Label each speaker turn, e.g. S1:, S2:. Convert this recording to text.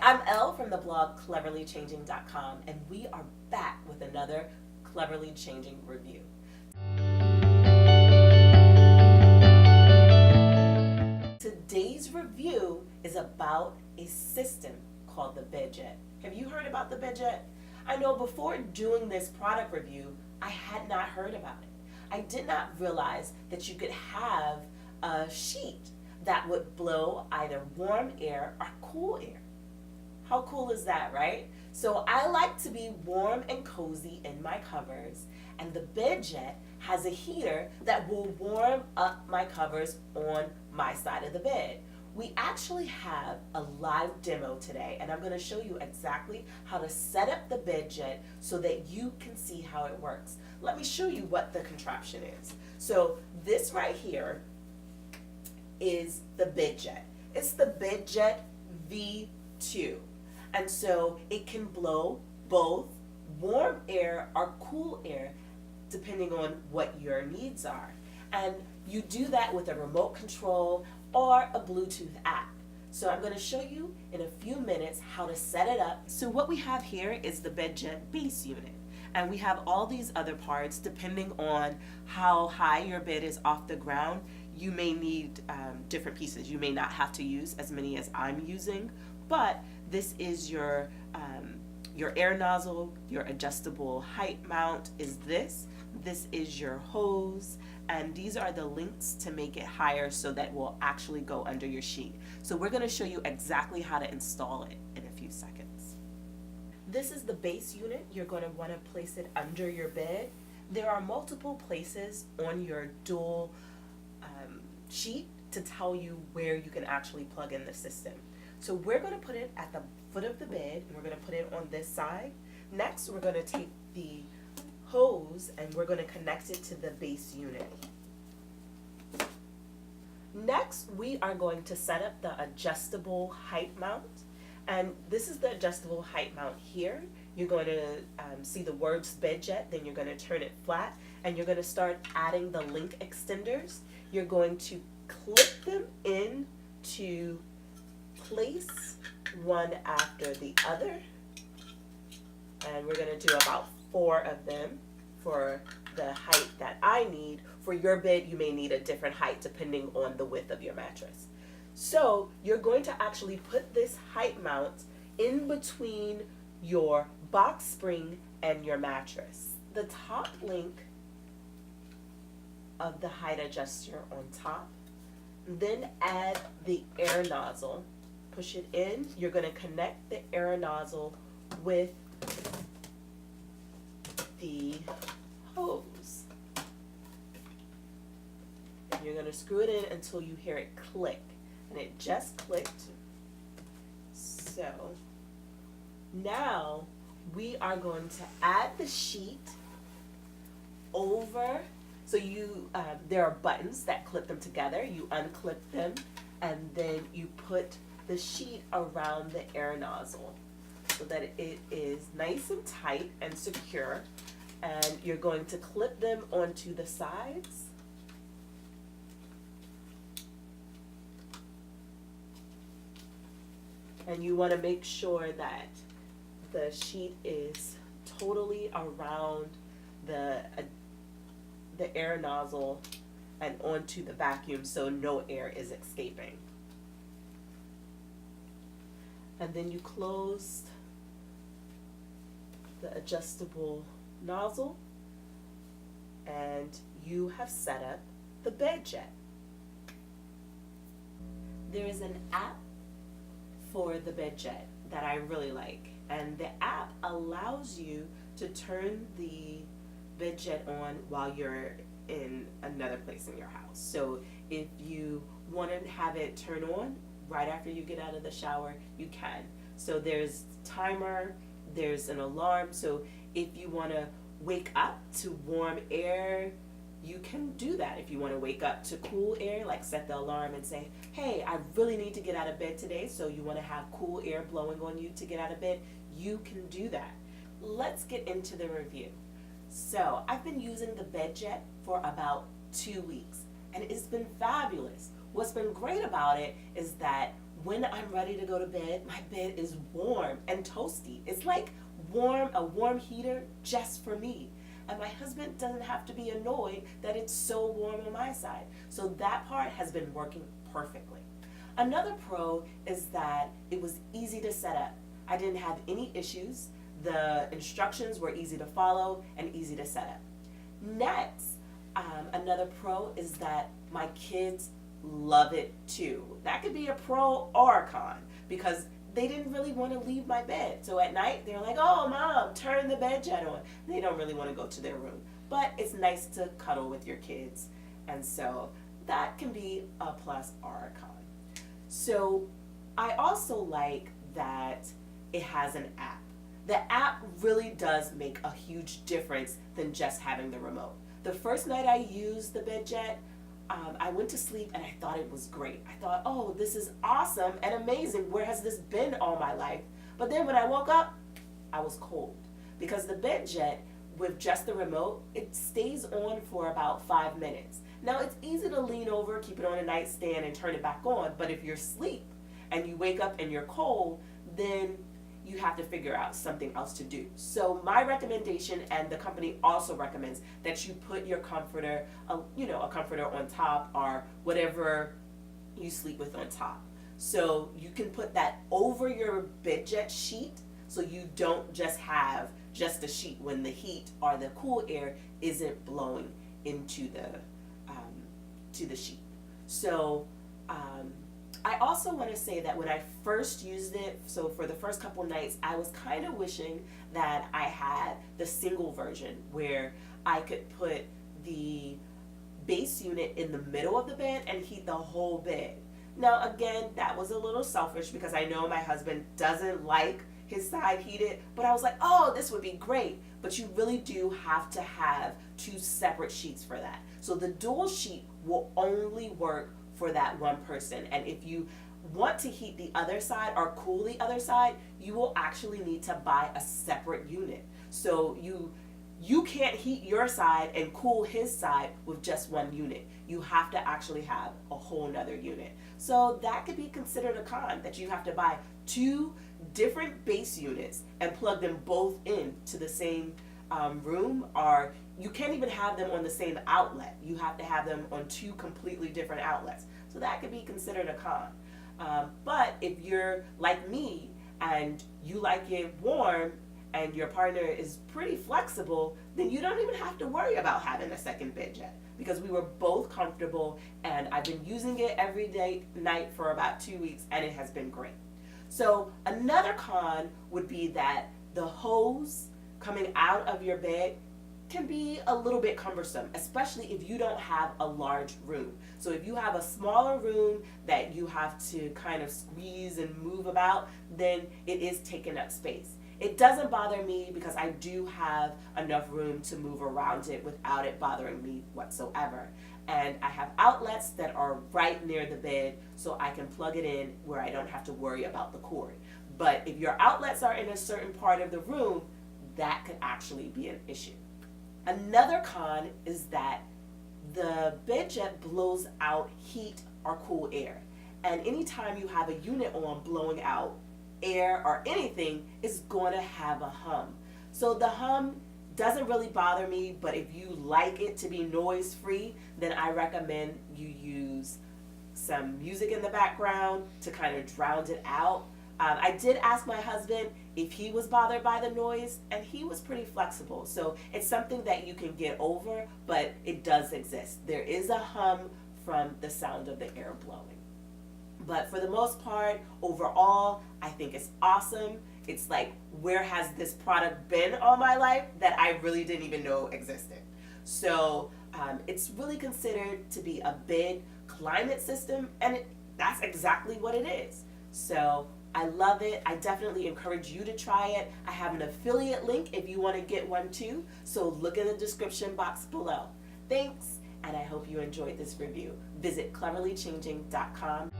S1: I'm Elle from the blog CleverlyChanging.com, and we are back with another Cleverly Changing review. Today's review is about a system called the Bedjet. Have you heard about the Bedjet? I know before doing this product review, I had not heard about it. I did not realize that you could have a sheet that would blow either warm air or cool air. How cool is that, right? So I like to be warm and cozy in my covers, and the Bedjet has a heater that will warm up my covers on my side of the bed. We actually have a live demo today, and I'm going to show you exactly how to set up the Bedjet so that you can see how it works. Let me show you what the contraption is. So this right here is the Bedjet. It's the Bedjet V2. And so it can blow both warm air or cool air depending on what your needs are. And you do that with a remote control or a Bluetooth app. So I'm going to show you in a few minutes how to set it up. So what we have here is the Bedjet base unit. And we have all these other parts depending on how high your bed is off the ground. You may need different pieces. You may not have to use as many as I'm using, but this is your air nozzle. Your adjustable height mount is this. This is your hose, and these are the links to make it higher so that will actually go under your sheet. So we're going to show you exactly how to install it in a few seconds. This is the base unit. You're going to want to place it under your bed. There are multiple places on your dual sheet to tell you where you can actually plug in the system. So we're going to put it at the foot of the bed, and we're going to put it on this side. Next, we're going to take the hose and we're going to connect it to the base unit. Next, we are going to set up the adjustable height mount. And this is the adjustable height mount here. You're going to see the words Bedjet, then you're going to turn it flat, and you're going to start adding the link extenders. You're going to clip them in to place one after the other, and we're going to do about 4 of them for the height that I need. For your bed, you may need a different height depending on the width of your mattress. So you're going to actually put this height mount in between your box spring and your mattress. The top link of the height adjuster on top, then add the air nozzle. Push it in. You're going to connect the air nozzle with the hose. And you're going to screw it in until you hear it click. And it just clicked. So now we are going to add the sheet over. So there are buttons that clip them together. You unclip them, and then you put the sheet around the air nozzle so that it is nice and tight and secure. And you're going to clip them onto the sides. And you want to make sure that the sheet is totally around the air nozzle and onto the vacuum so no air is escaping. And then you close the adjustable nozzle, and you have set up the Bedjet. There is an app for the Bedjet that I really like, and the app allows you to turn the Bedjet on while you're in another place in your house. So if you want to have it turn on right after you get out of the shower, you can. So there's timer, there's an alarm. So if you want to wake up to warm air, you can do that. If you want to wake up to cool air, like set the alarm and say, hey, I really need to get out of bed today, so you want to have cool air blowing on you to get out of bed, you can do that. Let's get into the review. So I've been using the Bedjet for about 2 weeks, and it's been fabulous. What's been great about it is that when I'm ready to go to bed, my bed is warm and toasty. It's like a warm heater just for me. And my husband doesn't have to be annoyed that it's so warm on my side. So that part has been working perfectly. Another pro is that it was easy to set up. I didn't have any issues. The instructions were easy to follow and easy to set up. Next, another pro is that my kids love it too. That could be a pro or a con because they didn't really want to leave my bed. So at night, they're like, oh, Mom, turn the Bedjet on. They don't really want to go to their room. But it's nice to cuddle with your kids. And so that can be a plus or a con. So I also like that it has an app. The app really does make a huge difference than just having the remote. The first night I used the Bedjet, I went to sleep and I thought it was great. I thought, oh, this is awesome and amazing. Where has this been all my life? But then when I woke up, I was cold because the Bedjet, with just the remote, it stays on for about 5 minutes. Now it's easy to lean over, keep it on a nightstand and turn it back on, but if you're asleep and you wake up and you're cold, then you have to figure out something else to do. So my recommendation, and the company also recommends, that you put your comforter, a comforter on top or whatever you sleep with on top. So you can put that over your Bedjet sheet so you don't just have just a sheet when the heat or the cool air isn't blowing into the sheet. So I also want to say that when I first used it, so for the first couple nights, I was kind of wishing that I had the single version where I could put the base unit in the middle of the bed and heat the whole bed. Now again, that was a little selfish because I know my husband doesn't like his side heated, but I was like, oh, this would be great. But you really do have to have 2 separate sheets for that. So the dual sheet will only work for that one person. And if you want to heat the other side or cool the other side, you will actually need to buy a separate unit. So you can't heat your side and cool his side with just one unit. You have to actually have a whole nother unit. So that could be considered a con, that you have to buy 2 different base units and plug them both in to the same room, or you can't even have them on the same outlet. You have to have them on 2 completely different outlets. So that could be considered a con. But if you're like me and you like it warm and your partner is pretty flexible, then you don't even have to worry about having a second Bedjet because we were both comfortable and I've been using it every night for about 2 weeks and it has been great. So another con would be that the hose coming out of your bed can be a little bit cumbersome, especially if you don't have a large room. So if you have a smaller room that you have to kind of squeeze and move about, then it is taking up space. It doesn't bother me because I do have enough room to move around it without it bothering me whatsoever. And I have outlets that are right near the bed so I can plug it in where I don't have to worry about the cord. But if your outlets are in a certain part of the room, that could actually be an issue. Another con is that the Bedjet blows out heat or cool air. And anytime you have a unit on blowing out air or anything, it's going to have a hum. So the hum doesn't really bother me, but if you like it to be noise free, then I recommend you use some music in the background to kind of drown it out. I did ask my husband if he was bothered by the noise, and he was pretty flexible. So it's something that you can get over, but it does exist. There is a hum from the sound of the air blowing. But for the most part, overall, I think it's awesome. It's like, where has this product been all my life that I really didn't even know existed? So it's really considered to be a big climate system, and that's exactly what it is. So I love it. I definitely encourage you to try it. I have an affiliate link if you want to get one too. So look in the description box below. Thanks, and I hope you enjoyed this review. Visit CleverlyChanging.com.